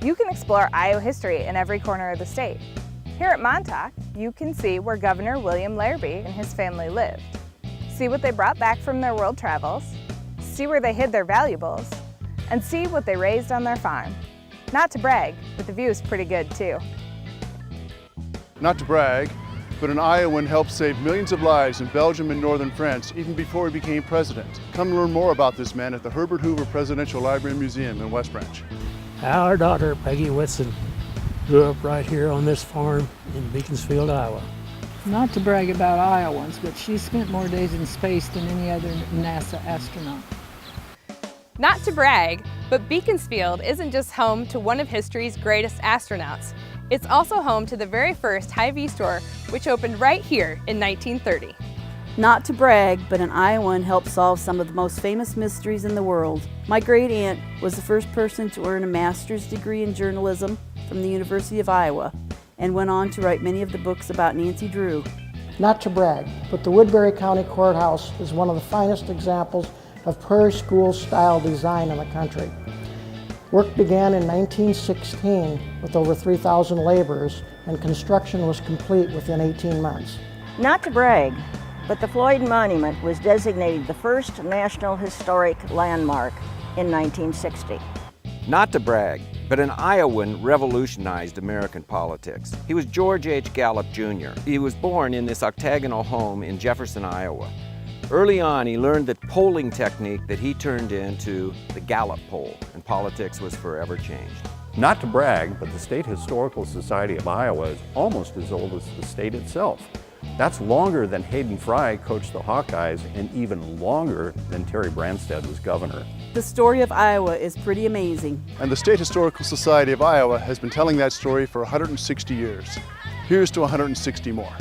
You can explore Iowa history in every corner of the state. Here at Montauk, you can see where Governor William Larrabee and his family lived. See what they brought back from their world travels, see where they hid their valuables, and see what they raised on their farm. Not to brag, but the view is pretty good too. Not to brag, but an Iowan helped save millions of lives in Belgium and northern France even before he became president. Come learn more about this man at the Herbert Hoover Presidential Library and Museum in West Branch. Our daughter, Peggy Whitson, grew up right here on this farm in Beaconsfield, Iowa. Not to brag about Iowans, but she spent more days in space than any other NASA astronaut. Not to brag, but Beaconsfield isn't just home to one of history's greatest astronauts. It's also home to the very first Hy-Vee store, which opened right here in 1930. Not to brag, but an Iowan helped solve some of the most famous mysteries in the world. My great aunt was the first person to earn a master's degree in journalism from the University of Iowa and went on to write many of the books about Nancy Drew. Not to brag, but the Woodbury County Courthouse is one of the finest examples of prairie school style design in the country. Work began in 1916 with over 3,000 laborers, and construction was complete within 18 months. Not to brag, but the Floyd Monument was designated the first National Historic Landmark in 1960. Not to brag, but an Iowan revolutionized American politics. He was George H. Gallup, Jr. He was born in this octagonal home in Jefferson, Iowa. Early on, he learned the polling technique that he turned into the Gallup poll, and politics was forever changed. Not to brag, but the State Historical Society of Iowa is almost as old as the state itself. That's longer than Hayden Fry coached the Hawkeyes and even longer than Terry Branstad was governor. The story of Iowa is pretty amazing. And the State Historical Society of Iowa has been telling that story for 160 years. Here's to 160 more.